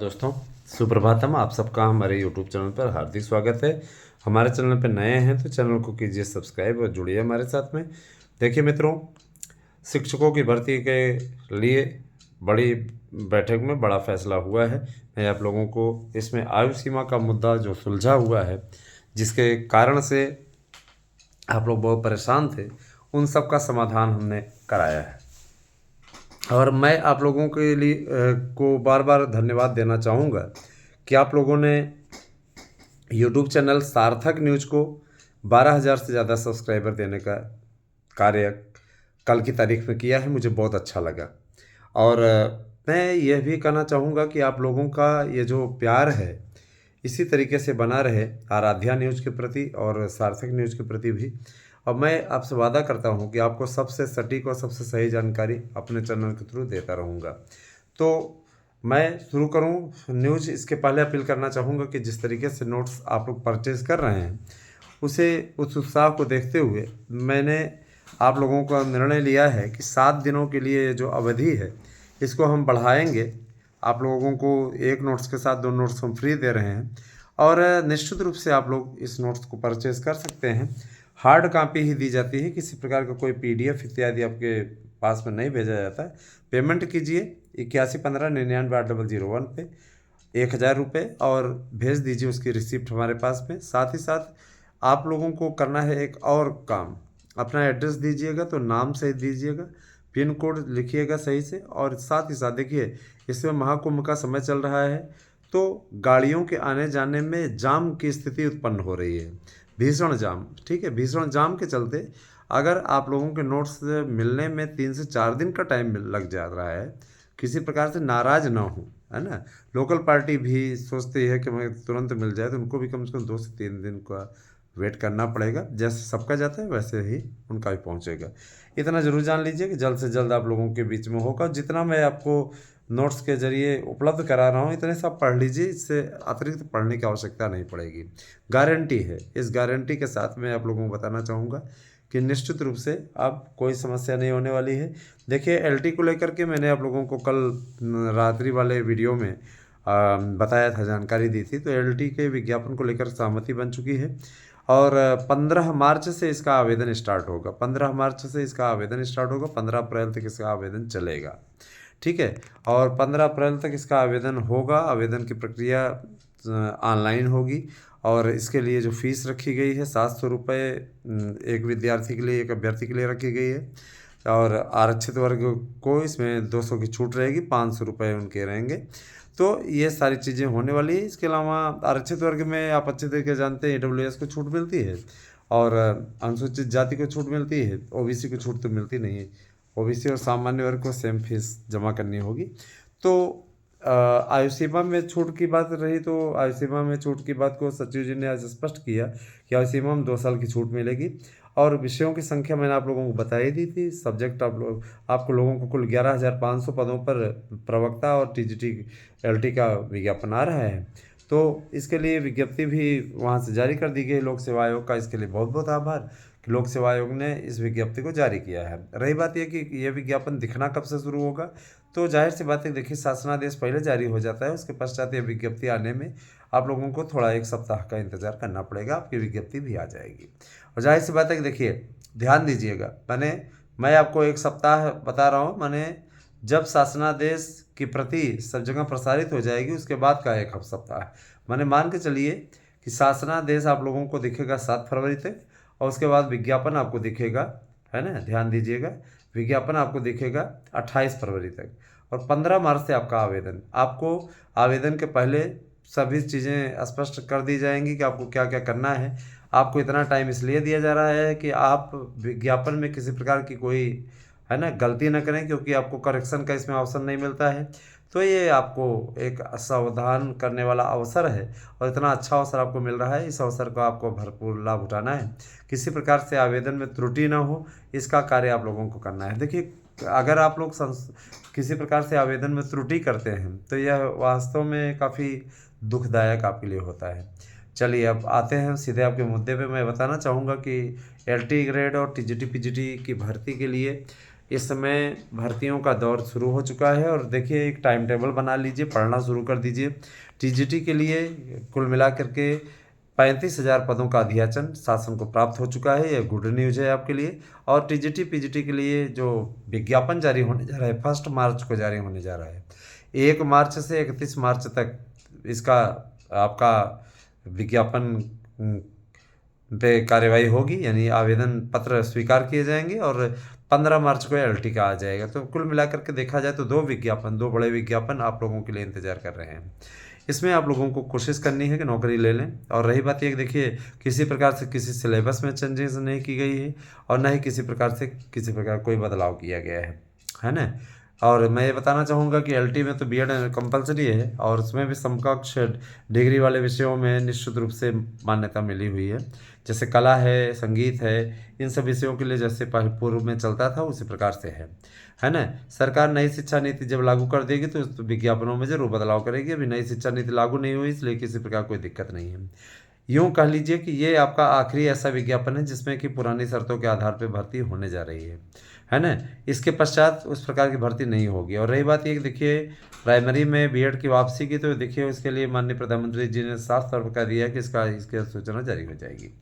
दोस्तों, सुप्रभातम। आप सबका हमारे यूट्यूब चैनल पर हार्दिक स्वागत है। हमारे चैनल पर नए हैं तो चैनल को कीजिए सब्सक्राइब और जुड़िए हमारे साथ में। देखिए मित्रों, शिक्षकों की भर्ती के लिए बड़ी बैठक में बड़ा फैसला हुआ है। मैं आप लोगों को इसमें आयु सीमा का मुद्दा जो सुलझा हुआ है, जिसके कारण से आप लोग बहुत परेशान थे, उन सब का समाधान हमने कराया है। और मैं आप लोगों के लिए को बार बार धन्यवाद देना चाहूँगा कि आप लोगों ने यूट्यूब चैनल सार्थक न्यूज़ को 12,000 से ज़्यादा सब्सक्राइबर देने का कार्य कल की तारीख में किया है। मुझे बहुत अच्छा लगा। और मैं यह भी कहना चाहूँगा कि आप लोगों का ये जो प्यार है इसी तरीके से बना रहे आराध्या न्यूज़ के प्रति और सार्थक न्यूज़ के प्रति भी। और मैं आपसे वादा करता हूँ कि आपको सबसे सटीक और सबसे सही जानकारी अपने चैनल के थ्रू देता रहूँगा। तो मैं शुरू करूँ न्यूज़, इसके पहले अपील करना चाहूँगा कि जिस तरीके से नोट्स आप लोग परचेज़ कर रहे हैं उस उत्साह को देखते हुए मैंने आप लोगों का निर्णय लिया है कि 7 दिनों के लिए जो अवधि है इसको हम बढ़ाएंगे। आप लोगों को एक नोट्स के साथ 2 नोट्स हम फ्री दे रहे हैं और निश्चित रूप से आप लोग इस नोट्स को परचेज़ कर सकते हैं। हार्ड कॉपी ही दी जाती है, किसी प्रकार का कोई PDF इत्यादि आपके पास में नहीं भेजा जाता है। पेमेंट कीजिए 8115998001 पे 1,000 रुपये और भेज दीजिए उसकी रिसिप्ट हमारे पास में। साथ ही साथ आप लोगों को करना है एक और काम, अपना एड्रेस दीजिएगा तो नाम सही दीजिएगा, पिन कोड लिखिएगा सही से। और साथ ही साथ देखिए, इसमें महाकुंभ का समय चल रहा है तो गाड़ियों के आने जाने में जाम की स्थिति उत्पन्न हो रही है, भीषण जाम। ठीक है, भीषण जाम के चलते अगर आप लोगों के नोट्स मिलने में 3 से 4 दिन का टाइम लग जा रहा है, किसी प्रकार से नाराज़ ना हो, है ना। लोकल पार्टी भी सोचती है कि मैं तुरंत मिल जाए, तो उनको भी कम से कम 2 से 3 दिन का वेट करना पड़ेगा। जैसे सबका जाता है वैसे ही उनका भी पहुंचेगा। इतना ज़रूर जान लीजिए कि जल्द से जल्द आप लोगों के बीच में होगा। जितना मैं आपको नोट्स के ज़रिए उपलब्ध करा रहा हूँ इतने सब पढ़ लीजिए, इससे अतिरिक्त पढ़ने की आवश्यकता नहीं पड़ेगी। गारंटी है। इस गारंटी के साथ मैं आप लोगों को बताना चाहूँगा कि निश्चित रूप से अब कोई समस्या नहीं होने वाली है। देखिए, LT को लेकर के मैंने आप लोगों को कल रात्रि वाले वीडियो में बताया था, जानकारी दी थी। तो LT के विज्ञापन को लेकर सहमति बन चुकी है और 15 मार्च से इसका आवेदन स्टार्ट होगा। 15 मार्च से इसका आवेदन स्टार्ट होगा, 15 अप्रैल तक इसका आवेदन चलेगा। ठीक है, और 15 अप्रैल तक इसका आवेदन होगा। आवेदन की प्रक्रिया ऑनलाइन होगी और इसके लिए जो फीस रखी गई है 700 रुपये एक विद्यार्थी के लिए, एक अभ्यर्थी के लिए रखी गई है। और आरक्षित वर्ग को इसमें 200 की छूट रहेगी, 500 रुपये उनके रहेंगे। तो ये सारी चीज़ें होने वाली है। इसके अलावा आरक्षित वर्ग में आप अच्छे तरीके जानते हैं EWS को छूट मिलती है और अनुसूचित जाति को छूट मिलती है। OBC को छूट तो मिलती नहीं है। OBC और सामान्य वर्ग को सेम फीस जमा करनी होगी। तो आयु सीमा में छूट की बात रही तो आयु सीमा में छूट की बात को सचिव जी ने आज स्पष्ट किया कि आयु सीमा में 2 साल की छूट मिलेगी। और विषयों की संख्या मैंने आप लोगों को बता ही दी थी। सब्जेक्ट आपको लोगों को कुल 11,500 पदों पर प्रवक्ता और TGT LT का विज्ञापन आ रहा है। तो इसके लिए विज्ञप्ति भी वहाँ से जारी कर दी गई लोक सेवा आयोग का। इसके लिए बहुत बहुत आभार कि लोक सेवा आयोग ने इस विज्ञप्ति को जारी किया है। रही बात यह कि यह विज्ञापन दिखना कब से शुरू होगा, तो जाहिर सी बात है, देखिए शासनादेश पहले जारी हो जाता है, उसके पश्चात यह विज्ञप्ति आने में आप लोगों को थोड़ा 1 सप्ताह का इंतजार करना पड़ेगा। आपकी विज्ञप्ति भी आ जाएगी। और जाहिर सी बात है कि देखिए, ध्यान दीजिएगा, मैं आपको 1 सप्ताह बता रहा हूँ, जब शासनादेश की प्रति सब जगह प्रसारित हो जाएगी उसके बाद का 1 सप्ताह। मान के चलिए कि शासनादेश आप लोगों को दिखेगा 7 फरवरी तक और उसके बाद विज्ञापन आपको दिखेगा, है ना, ध्यान दीजिएगा, विज्ञापन आपको दिखेगा 28 फरवरी तक। और 15 मार्च से आपका आपको आवेदन के पहले सभी चीज़ें स्पष्ट कर दी जाएंगी कि आपको क्या क्या करना है। आपको इतना टाइम इसलिए दिया जा रहा है कि आप विज्ञापन में किसी प्रकार की कोई, है ना, गलती न करें, क्योंकि आपको करेक्शन का इसमें ऑप्शन नहीं मिलता है। तो ये आपको एक सावधान करने वाला अवसर है और इतना अच्छा अवसर आपको मिल रहा है, इस अवसर का आपको भरपूर लाभ उठाना है। किसी प्रकार से आवेदन में त्रुटि ना हो, इसका कार्य आप लोगों को करना है। देखिए, अगर आप लोग किसी प्रकार से आवेदन में त्रुटि करते हैं तो यह वास्तव में काफ़ी दुखदायक आपके लिए होता है। चलिए, अब आते हैं सीधे आपके मुद्दे पे। मैं बताना चाहूँगा कि LT ग्रेड और TGT PGT की भर्ती के लिए इस समय भर्तियों का दौर शुरू हो चुका है और देखिए एक टाइम टेबल बना लीजिए, पढ़ना शुरू कर दीजिए। टीजीटी के लिए कुल मिलाकर के 35,000 पदों का अध्याचन शासन को प्राप्त हो चुका है। यह गुड न्यूज़ है आपके लिए। और टीजीटी पीजीटी के लिए जो विज्ञापन जारी होने जा रहा है 1 मार्च को जारी होने जा रहा है। 1 मार्च से 31 मार्च तक इसका आपका विज्ञापन पे कार्यवाही होगी, यानी आवेदन पत्र स्वीकार किए जाएंगे और 15 मार्च को एलटी का आ जाएगा। तो कुल मिलाकर के देखा जाए तो 2 बड़े विज्ञापन आप लोगों के लिए इंतजार कर रहे हैं। इसमें आप लोगों को कोशिश करनी है कि नौकरी ले लें। और रही बात ये, देखिए किसी प्रकार से किसी सिलेबस में चेंजेस नहीं की गई है और न ही किसी प्रकार कोई बदलाव किया गया है ना। और मैं ये बताना चाहूँगा कि एलटी में तो बीएड कंपलसरी है और उसमें भी समकक्ष डिग्री वाले विषयों में निश्चित रूप से मान्यता मिली हुई है। जैसे कला है, संगीत है, इन सब विषयों के लिए जैसे पूर्व में चलता था उसी प्रकार से है ना। सरकार नई शिक्षा नीति जब लागू कर देगी तो उस विज्ञापनों में जरूर बदलाव करेगी। अभी नई शिक्षा नीति लागू नहीं हुई, इसलिए किसी प्रकार कोई दिक्कत नहीं है। यूँ कह लीजिए कि ये आपका आखिरी ऐसा विज्ञापन है जिसमें कि पुरानी शर्तों के आधार पर भर्ती होने जा रही है ना। इसके पश्चात उस प्रकार की भर्ती नहीं होगी। और रही बात ये कि देखिए प्राइमरी में बीएड की वापसी की, तो देखिए उसके लिए माननीय प्रधानमंत्री जी ने साफ तौर पर कह दिया कि इसकी सूचना जारी हो जाएगी।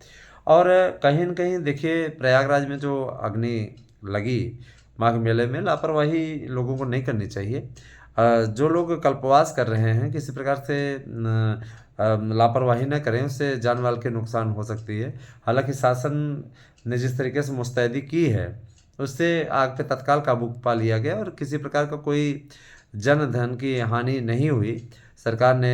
और कहीं न कहीं देखिए प्रयागराज में जो अग्नि लगी माघ मेले में, लापरवाही लोगों को नहीं करनी चाहिए। जो लोग कल्पवास कर रहे हैं किसी प्रकार से लापरवाही न करें, उससे जान माल के नुकसान हो सकती है। हालांकि शासन ने जिस तरीके से मुस्तैदी की है उससे आग पे तत्काल काबू पा लिया गया और किसी प्रकार का कोई जन धन की हानि नहीं हुई। सरकार ने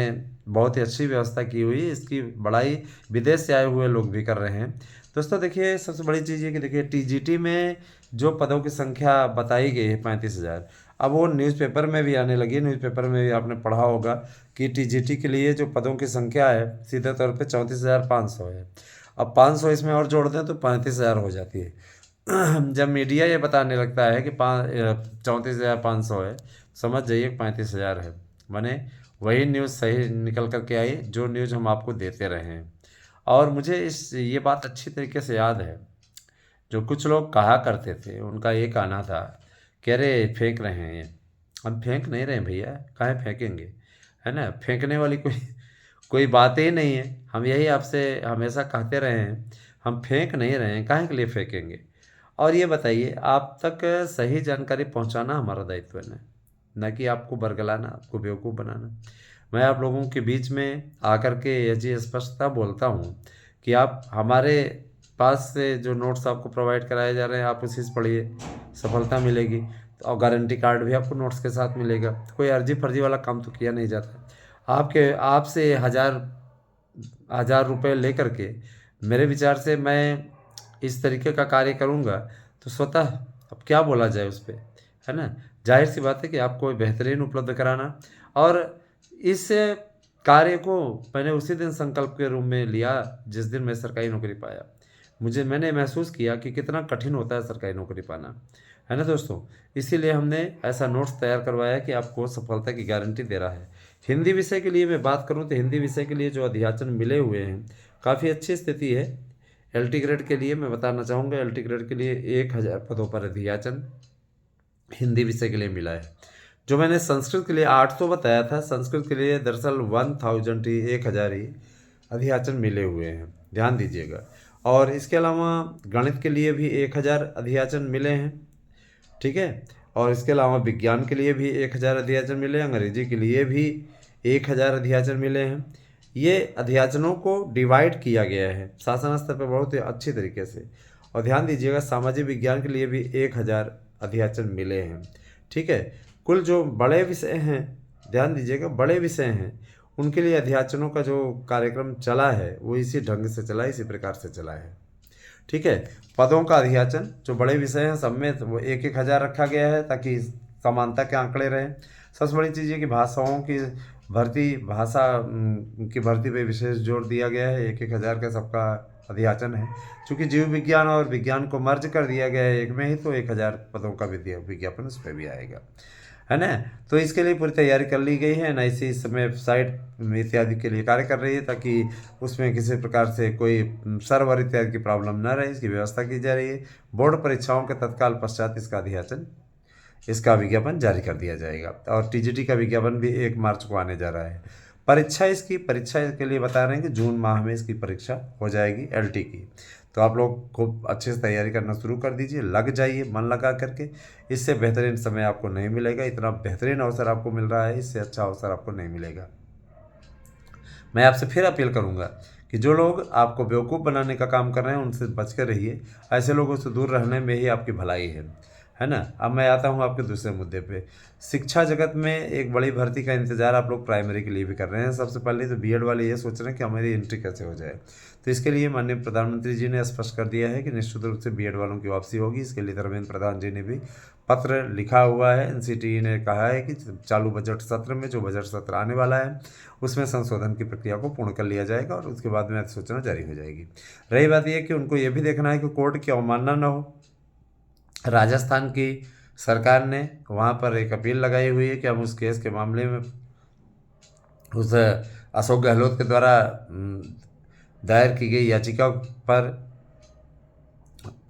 बहुत ही अच्छी व्यवस्था की हुई है। इसकी बड़ाई विदेश से आए हुए लोग भी कर रहे हैं। दोस्तों देखिए सबसे बड़ी चीज़ ये कि देखिए टीजीटी में जो पदों की संख्या बताई गई है 35,000, अब वो न्यूज़पेपर में भी आने लगी। न्यूज़पेपर में भी आपने पढ़ा होगा कि टीजीटी के लिए जो पदों की संख्या है सीधे तौर पे 34,500 है। अब 500 इसमें और जोड़ दें तो 35,000 हो जाती है। जब मीडिया ये बताने लगता है कि 34,500 है, समझ जाइए 35,000 है। माने वही न्यूज़ सही निकल कर के आई जो न्यूज़ हम आपको देते रहे हैं। और मुझे ये बात अच्छी तरीके से याद है। जो कुछ लोग कहा करते थे उनका ये कहना था कि अरे फेंक रहे हैं ये। हम फेंक नहीं रहे भैया, काहे फेंकेंगे, है ना। फेंकने वाली कोई बात ही नहीं है। हम यही आपसे हमेशा कहते रहे हैं, हम फेंक नहीं रहे हैं, काहे के लिए फेंकेंगे। और ये बताइए आप तक सही जानकारी पहुंचाना हमारा दायित्व है न कि आपको बरगलाना, आपको बेवकूफ़ बनाना। मैं आप लोगों के बीच में आकर के यह चीज़ स्पष्टता बोलता हूँ कि आप हमारे पास से जो नोट्स आपको प्रोवाइड कराए जा रहे हैं आप उसी से पढ़िए, सफलता मिलेगी। और गारंटी कार्ड भी आपको नोट्स के साथ मिलेगा। कोई अर्जी फर्जी वाला काम तो किया नहीं जाता। आपसे हज़ार रुपये लेकर के मेरे विचार से मैं इस तरीके का कार्य करूँगा तो स्वतः अब क्या बोला जाए उस पर, है ना। जाहिर सी बात है कि आपको बेहतरीन उपलब्ध कराना। और इस कार्य को मैंने उसी दिन संकल्प के रूप में लिया जिस दिन मैं सरकारी नौकरी पाया। मैंने महसूस किया कि कितना कठिन होता है सरकारी नौकरी पाना, है ना दोस्तों। इसीलिए हमने ऐसा नोट्स तैयार करवाया कि आपको सफलता की गारंटी दे रहा है। हिंदी विषय के लिए मैं बात करूं तो हिंदी विषय के लिए जो अध्याचन मिले हुए हैं काफ़ी अच्छी स्थिति है। एलटी ग्रेड के लिए मैं बताना चाहूँगा, एलटी ग्रेड के लिए 1,000 पदों पर अध्याचन हिंदी विषय के लिए मिला है। जो मैंने संस्कृत के लिए 800 बताया था, संस्कृत के लिए दरअसल 1,000 ही अध्याचन मिले हुए हैं, ध्यान दीजिएगा। और इसके अलावा गणित के लिए भी 1,000 अध्याचन मिले हैं, ठीक है। और इसके अलावा विज्ञान के लिए भी 1,000 अध्याचन मिले, अंग्रेजी के लिए भी 1,000 अध्याचन मिले हैं। ये अध्याचनों को डिवाइड किया गया है शासन स्तर पर बहुत ही अच्छी तरीके से। और ध्यान दीजिएगा सामाजिक विज्ञान के लिए भी 1,000 अध्याचन मिले हैं, ठीक है। कुल जो बड़े विषय हैं, ध्यान दीजिएगा बड़े विषय हैं, उनके लिए अध्याचनों का जो कार्यक्रम चला है वो इसी ढंग से चला है, इसी प्रकार से चला है, ठीक है। पदों का अध्याचन जो बड़े विषय हैं सब में वो 1,000 रखा गया है ताकि समानता के आंकड़े रहें। सबसे बड़ी चीज़ ये कि भाषाओं की भर्ती पे विशेष जोर दिया गया है। 1,000 का सबका अध्याचन है। चूँकि जीव विज्ञान और विज्ञान को मर्ज कर दिया गया है एक में ही, तो 1,000 पदों का विज्ञापन उस पर भी आएगा। है ना। तो इसके लिए पूरी तैयारी कर ली गई है। एनआईसी इस समय वेबसाइट इत्यादि के लिए कार्य कर रही है, ताकि उसमें किसी प्रकार से कोई सर्वर इत्यादि की प्रॉब्लम न रहे, इसकी व्यवस्था की जा रही है। बोर्ड परीक्षाओं के तत्काल पश्चात इसका विज्ञापन जारी कर दिया जाएगा। और टीजीटी का विज्ञापन भी 1 मार्च को आने जा रहा है। परीक्षा के लिए बता रहे हैं कि जून माह में इसकी परीक्षा हो जाएगी, एलटी की। तो आप लोग खूब अच्छे से तैयारी करना शुरू कर दीजिए, लग जाइए मन लगा करके। इससे बेहतरीन समय आपको नहीं मिलेगा, इतना बेहतरीन अवसर आपको मिल रहा है, इससे अच्छा अवसर आपको नहीं मिलेगा। मैं आपसे फिर अपील करूंगा कि जो लोग आपको बेवकूफ़ बनाने का काम कर रहे हैं उनसे बच कर रहिए। ऐसे लोगों से दूर रहने में ही आपकी भलाई है ना। अब मैं आता हूँ आपके दूसरे मुद्दे पे। शिक्षा जगत में एक बड़ी भर्ती का इंतजार आप लोग प्राइमरी के लिए भी कर रहे हैं। सबसे पहले तो बीएड वाले ये सोच रहे हैं कि हमारी एंट्री कैसे हो जाए। तो इसके लिए माननीय प्रधानमंत्री जी ने स्पष्ट कर दिया है कि निश्चित रूप से बीएड वालों की वापसी होगी। इसके लिए धर्मेंद्र प्रधान जी ने भी पत्र लिखा हुआ है। एनसीटीई ने कहा है कि चालू बजट सत्र में, जो बजट सत्र आने वाला है, उसमें संशोधन की प्रक्रिया को पूर्ण कर लिया जाएगा और उसके बाद में अधिसूचना जारी हो जाएगी। रही बात यह कि उनको ये भी देखना है कि कोर्ट की अवमानना न हो। राजस्थान की सरकार ने वहाँ पर एक अपील लगाई हुई है कि हम उस केस के मामले में उस अशोक गहलोत के द्वारा दायर की गई याचिका पर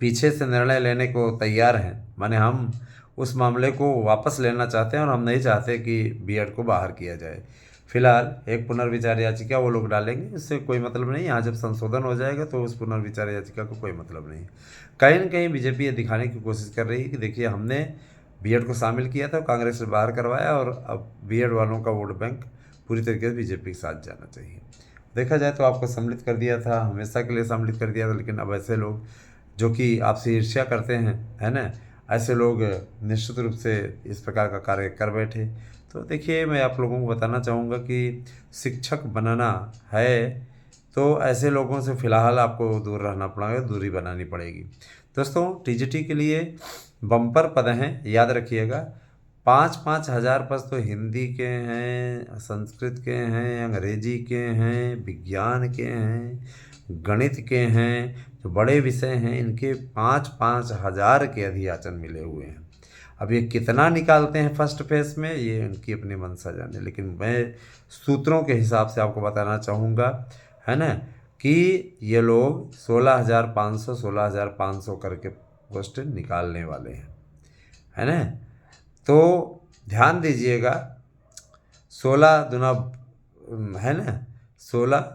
पीछे से निर्णय लेने को तैयार हैं। माने हम उस मामले को वापस लेना चाहते हैं और हम नहीं चाहते कि बीएड को बाहर किया जाए। फिलहाल एक पुनर्विचार याचिका वो लोग डालेंगे, इससे कोई मतलब नहीं। यहाँ जब संशोधन हो जाएगा तो उस पुनर्विचार याचिका को कोई मतलब नहीं। कहीं न कहीं बीजेपी ये दिखाने की कोशिश कर रही है कि देखिए हमने बीएड को शामिल किया था, कांग्रेस से बाहर करवाया, और अब बीएड वालों का वोट बैंक पूरी तरीके से बीजेपी के साथ जाना चाहिए। देखा जाए तो आपको सम्मिलित कर दिया था, हमेशा के लिए सम्मिलित कर दिया था, लेकिन अब ऐसे लोग जो कि आपसे ईर्ष्या करते हैं, है ना, ऐसे लोग निश्चित रूप से इस प्रकार का कार्य कर बैठे। तो देखिए, मैं आप लोगों को बताना चाहूँगा कि शिक्षक बनना है तो ऐसे लोगों से फ़िलहाल आपको दूर रहना पड़ेगा, दूरी बनानी पड़ेगी। दोस्तों, टीजीटी के लिए बम्पर पद हैं, याद रखिएगा। 5-5 हज़ार पद तो हिंदी के हैं, संस्कृत के हैं, अंग्रेजी के हैं, विज्ञान के हैं, गणित के हैं। जो बड़े विषय हैं इनके 5-5 हज़ार के अधियाचन मिले हुए हैं। अब ये कितना निकालते हैं फर्स्ट फेज में, ये उनकी अपनी मंशा जाने, लेकिन मैं सूत्रों के हिसाब से आपको बताना चाहूँगा, है ना, कि ये लोग 16,500 करके पोस्ट निकालने वाले हैं, है ना। तो ध्यान दीजिएगा, 16 दूना है ना 16,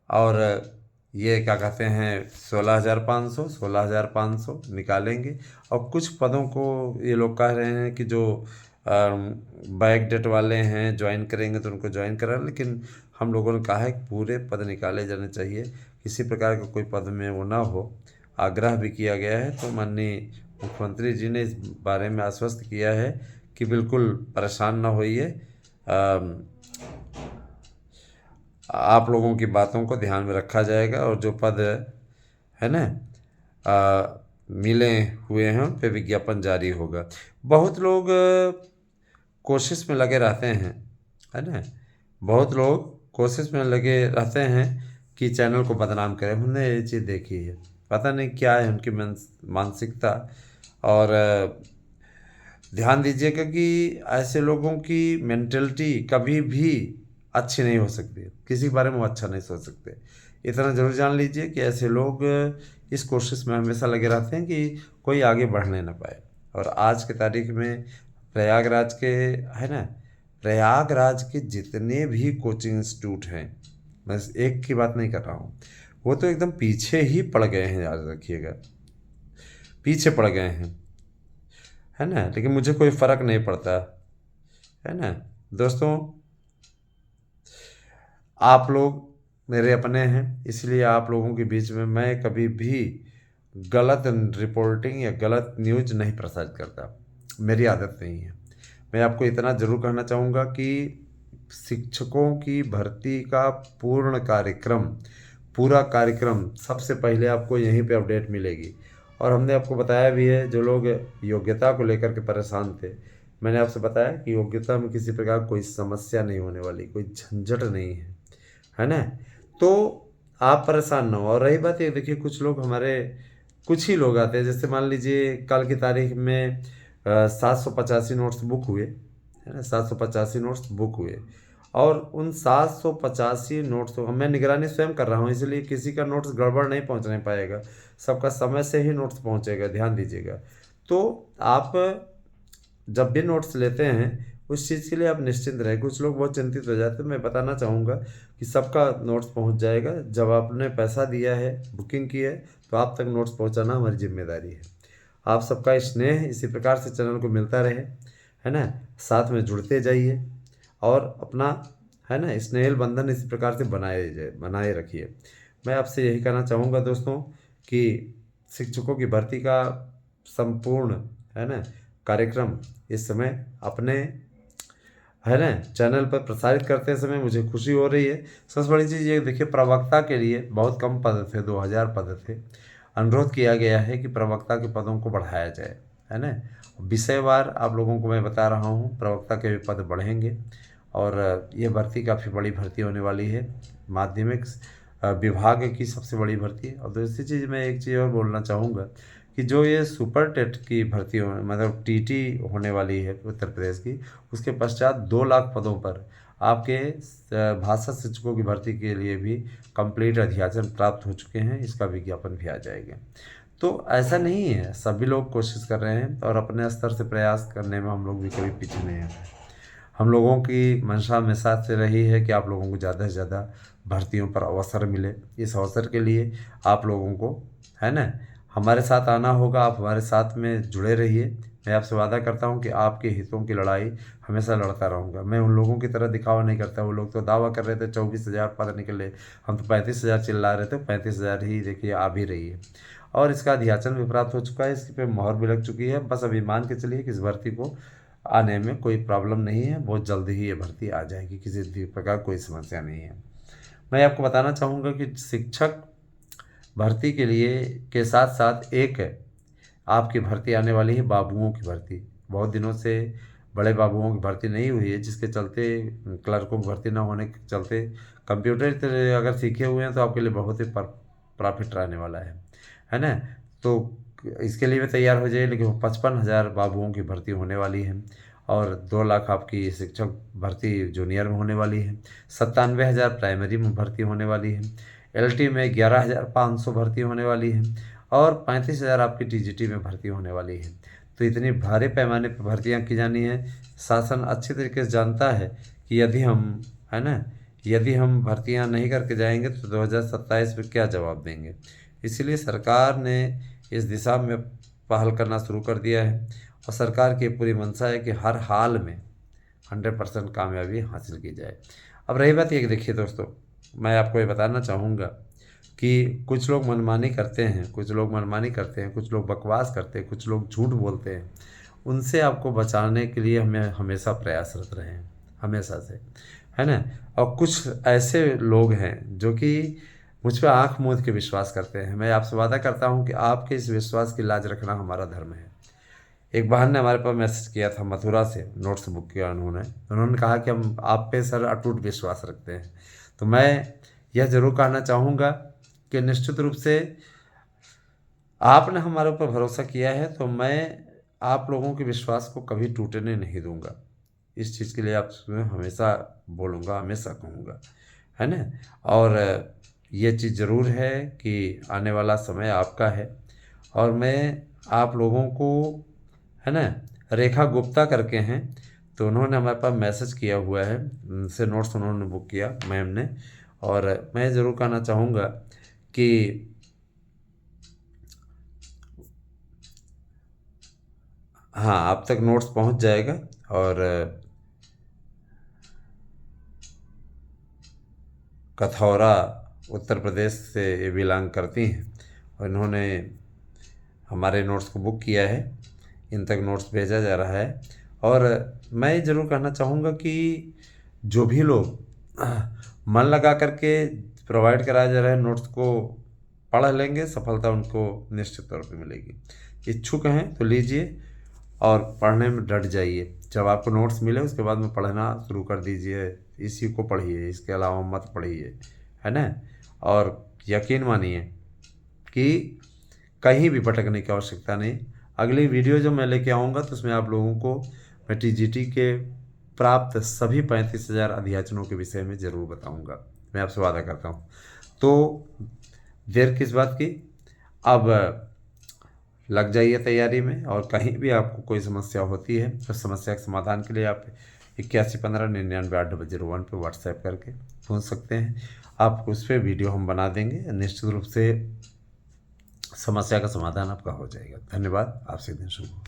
और ये क्या कहते हैं 16,500 निकालेंगे। और कुछ पदों को ये लोग कह रहे हैं कि जो बैक डेट वाले हैं ज्वाइन करेंगे तो उनको ज्वाइन करा, लेकिन हम लोगों ने कहा है कि पूरे पद निकाले जाने चाहिए, किसी प्रकार का कोई पद में वो ना हो। आग्रह भी किया गया है। तो माननीय मुख्यमंत्री जी ने इस बारे में आश्वस्त किया है कि बिल्कुल परेशान ना होइए, आप लोगों की बातों को ध्यान में रखा जाएगा और जो पद है ना मिले हुए हैं उन पे विज्ञापन जारी होगा। बहुत लोग कोशिश में लगे रहते हैं, है ना, बहुत लोग कोशिश में लगे रहते हैं कि चैनल को बदनाम करें। हमने ये चीज़ देखी है, पता नहीं क्या है उनकी मानसिकता। और ध्यान दीजिएगा कि ऐसे लोगों की मेंटलिटी कभी भी अच्छी नहीं हो सकती, किसी के बारे में वो अच्छा नहीं सोच सकते। इतना जरूर जान लीजिए कि ऐसे लोग इस कोशिश में हमेशा लगे रहते हैं कि कोई आगे बढ़ने ना पाए। और आज के तारीख में प्रयागराज के, है ना, प्रयागराज के जितने भी कोचिंग इंस्टीट्यूट हैं, मैं एक की बात नहीं कर रहा हूँ, वो तो एकदम पीछे ही पड़ गए हैं, याद रखिएगा, पीछे पड़ गए हैं, है ना। लेकिन मुझे कोई फ़र्क नहीं पड़ता, है ना। दोस्तों, आप लोग मेरे अपने हैं, इसलिए आप लोगों के बीच में मैं कभी भी गलत रिपोर्टिंग या गलत न्यूज नहीं प्रसारित करता, मेरी आदत नहीं है। मैं आपको इतना ज़रूर कहना चाहूँगा कि शिक्षकों की भर्ती का पूरा कार्यक्रम सबसे पहले आपको यहीं पे अपडेट मिलेगी। और हमने आपको बताया भी है, जो लोग योग्यता को लेकर के परेशान थे, मैंने आपसे बताया कि योग्यता में किसी प्रकार कोई समस्या नहीं होने वाली, कोई झंझट नहीं है ना। तो आप परेशान ना हो। और रही बात ये, देखिए कुछ लोग हमारे, कुछ ही लोग आते हैं, जैसे मान लीजिए कल की तारीख में 785 नोट्स बुक हुए, है ना, 785 नोट्स बुक हुए। और उन 785 नोट्स को मैं निगरानी स्वयं कर रहा हूँ, इसलिए किसी का नोट्स गड़बड़ नहीं पहुँच नहीं पाएगा, सबका समय से ही नोट्स पहुँचेगा, ध्यान दीजिएगा। तो आप जब भी नोट्स लेते हैं उस चीज़ के लिए आप निश्चिंत रहें। कुछ लोग बहुत चिंतित हो जाते हैं, मैं बताना चाहूँगा कि सबका नोट्स पहुँच जाएगा। जब आपने पैसा दिया है, बुकिंग की है, तो आप तक नोट्स पहुँचाना हमारी जिम्मेदारी है। आप सबका स्नेह इसी प्रकार से चैनल को मिलता रहे, है ना, साथ में जुड़ते जाइए और अपना, है ना, स्नेह बंधन इसी प्रकार से बनाए रखिए। मैं आपसे यही कहना चाहूँगा दोस्तों कि शिक्षकों की भर्ती का संपूर्ण, है ना, कार्यक्रम इस समय अपने, है ना, चैनल पर प्रसारित करते समय मुझे खुशी हो रही है। सबसे बड़ी चीज़ ये देखिए, प्रवक्ता के लिए बहुत कम पद थे, 2000 पद थे। अनुरोध किया गया है कि प्रवक्ता के पदों को बढ़ाया जाए, है ना। विषयवार आप लोगों को मैं बता रहा हूँ, प्रवक्ता के भी पद बढ़ेंगे और ये भर्ती काफ़ी बड़ी भर्ती होने वाली है, माध्यमिक विभाग की सबसे बड़ी भर्ती। और दूसरी चीज़ मैं एक चीज़ और बोलना चाहूँगा कि जो ये सुपर टेट की भर्ती मतलब टीटी होने वाली है उत्तर प्रदेश की, उसके पश्चात 2 लाख पदों पर आपके भाषा शिक्षकों की भर्ती के लिए भी कंप्लीट अधियाचन प्राप्त हो चुके हैं, इसका विज्ञापन भी आ जाएगा। तो ऐसा नहीं है, सभी लोग कोशिश कर रहे हैं और अपने स्तर से प्रयास करने में हम लोग भी कभी पीछे नहीं हैं। हम लोगों की मंशा हमेशा से रही है कि आप लोगों को ज़्यादा से ज़्यादा भर्तियों पर अवसर मिले। इस अवसर के लिए आप लोगों को, है ना, हमारे साथ आना होगा। आप हमारे साथ में जुड़े रहिए। मैं आपसे वादा करता हूँ कि आपके हितों की लड़ाई हमेशा लड़ता रहूँगा। मैं उन लोगों की तरह दिखावा नहीं करता। वो लोग तो दावा कर रहे थे 24,000 पद निकले, हम तो 35,000 चिल्ला रहे थे। 35,000 ही देखिए आ भी रही है और इसका अधियाचन भी प्राप्त हो चुका है, इस पर मोहर भी लग चुकी है। बस अभी मान के चलिए कि इस भर्ती को आने में कोई प्रॉब्लम नहीं है, बहुत जल्द ही ये भर्ती आ जाएगी, किसी भी प्रकार कोई समस्या नहीं है। मैं आपको बताना चाहूँगा कि शिक्षक भर्ती के लिए के साथ साथ एक आपकी भर्ती आने वाली है, बाबुओं की भर्ती। बहुत दिनों से बड़े बाबुओं की भर्ती नहीं हुई है, जिसके चलते क्लर्कों की भर्ती न होने के चलते कंप्यूटर अगर सीखे हुए हैं तो आपके लिए बहुत ही प्रॉफिट रहने वाला है ना। तो इसके लिए भी तैयार हो जाइए। लेकिन 55,000 बाबुओं की भर्ती होने वाली है और 2 लाख आपकी शिक्षक भर्ती जूनियर में होने वाली है। 97,000 प्राइमरी में भर्ती होने वाली है। एलटी में 11,500 भर्ती होने वाली है और 35,000 आपकी टीजीटी में भर्ती होने वाली है। तो इतनी भारी पैमाने पर भर्तियां की जानी है। शासन अच्छी तरीके से जानता है कि यदि हम, है ना, यदि हम भर्तियां नहीं करके जाएंगे तो 2027 में क्या जवाब देंगे। इसलिए सरकार ने इस दिशा में पहल करना शुरू कर दिया है और सरकार की पूरी मंशा है कि हर हाल में 100% कामयाबी हासिल की जाए। अब रही बात ये कि देखिए दोस्तों, मैं आपको ये बताना चाहूँगा कि कुछ लोग मनमानी करते हैं, कुछ लोग बकवास करते हैं, कुछ लोग झूठ बोलते हैं। उनसे आपको बचाने के लिए हमें हमेशा प्रयासरत रहें, हमेशा से, है ना। और कुछ ऐसे लोग हैं जो कि मुझ पर आँख मूंद के विश्वास करते हैं। मैं आपसे वादा करता हूँ कि आपके इस विश्वास की लाज रखना हमारा धर्म है। एक बहन ने हमारे पास मैसेज किया था मथुरा से, नोट्स बुक किया उन्होंने कहा कि हम आप पे सर अटूट विश्वास रखते हैं। तो मैं यह ज़रूर कहना चाहूँगा कि निश्चित रूप से आपने हमारे ऊपर भरोसा किया है, तो मैं आप लोगों के विश्वास को कभी टूटने नहीं दूंगा। इस चीज़ के लिए आपसे हमेशा बोलूँगा, हमेशा कहूँगा, है ना। और ये चीज़ ज़रूर है कि आने वाला समय आपका है और मैं आप लोगों को, है ना, रेखा गुप्ता करके हैं, तो उन्होंने हमारे पास मैसेज किया हुआ है, उनसे नोट्स उन्होंने बुक किया मैम ने। और मैं ज़रूर कहना चाहूँगा कि हाँ, आप तक नोट्स पहुँच जाएगा। और कथौरा उत्तर प्रदेश से ये बिलोंग करती हैं और इन्होंने हमारे नोट्स को बुक किया है, इन तक नोट्स भेजा जा रहा है। और मैं ये ज़रूर कहना चाहूँगा कि जो भी लोग मन लगा करके प्रोवाइड कराया जा रहा है नोट्स को पढ़ लेंगे, सफलता उनको निश्चित तौर पे मिलेगी। इच्छुक हैं तो लीजिए और पढ़ने में डट जाइए। जब आपको नोट्स मिले उसके बाद में पढ़ना शुरू कर दीजिए, इसी को पढ़िए, इसके अलावा मत पढ़िए, है ना। और यकीन मानिए कि कहीं भी भटकने की आवश्यकता नहीं। अगली वीडियो जो मैं लेके आऊँगा तो उसमें आप लोगों को मैं टीजीटी के प्राप्त सभी 35,000 अध्याचनों के विषय में ज़रूर बताऊँगा, मैं आपसे वादा करता हूँ। तो देर किस बात की, अब लग जाइए तैयारी में, और कहीं भी आपको कोई समस्या होती है तो समस्या के समाधान के लिए आप 8115998001 पे व्हाट्सएप करके पूछ सकते हैं। आपको उस पर वीडियो हम बना देंगे, निश्चित रूप से समस्या का समाधान आपका हो जाएगा। धन्यवाद, आपसे दिन शुभ हो।